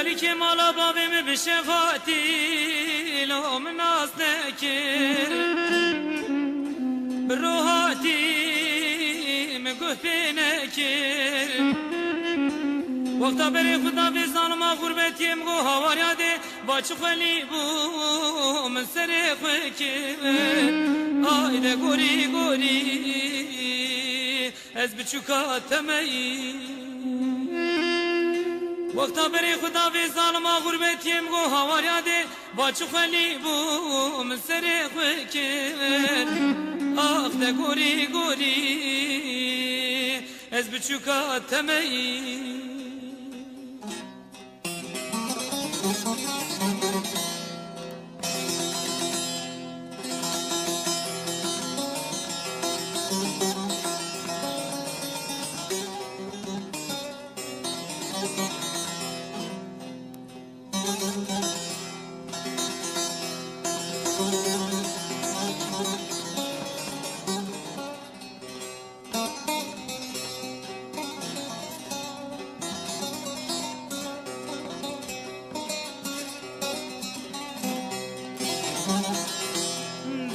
دلالی که مالا بابم بشفاتی لو من ناز نکر بروحاتی مگوه پی نکر وقتا بری خدا به ظالما غربتی مگو هواریا ده با چو خلی بو من سر خوکر آیده گوری گوری از بچوکا تمایی وقتا بری خدا به ظالما غربتی مگو هواریا ده با چو خلی بو من سر خوکر آخ ده گوری گوری از بچوکا تمایی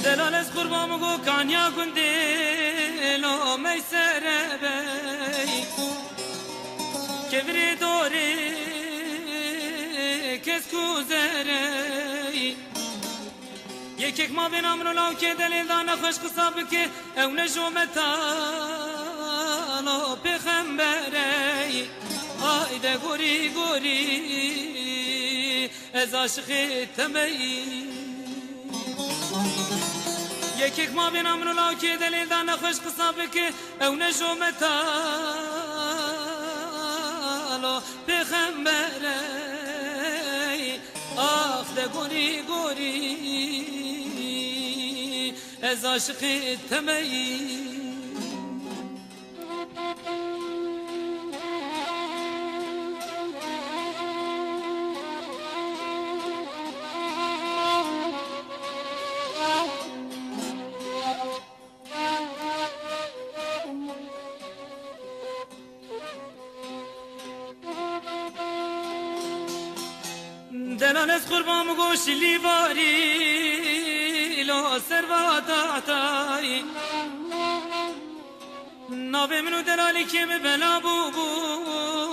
دلال از قربام گو کانیا گندلو میسر بی کبری دوری کس کوزری یک ما بین امرو لاو که دلیل دانه خوش قصاب که او نجومتانو پیغمبری آیده گوری گوری از عاشقی تمی یک ما بین امرو لاو که دلیل دانه خوش قصاب که او نجومتانو پیغمبری آخ ده گوری گوری از عاشقی تمی دلال از قربام گوش لیواری لو سرواتاتای نابه منو دلالی که بلا بو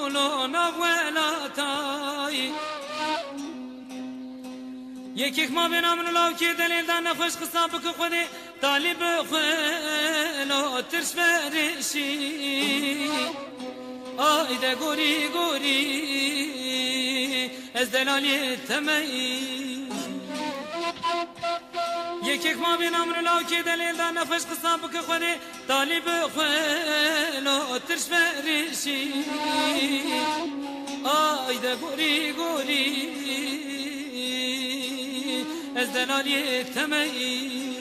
لو ناولاتای یک ما بنا منو لاو که دلیل دان نخوش قصاب که خودی طالب خلو ترش فرشی آیده گوری گوری از دلالی تمی یک ما بنا منو لاو که دلیل دان نخوش قصاب که خودی طالب خلو ترش فرشی آیده گوری گوری از دلالی تمی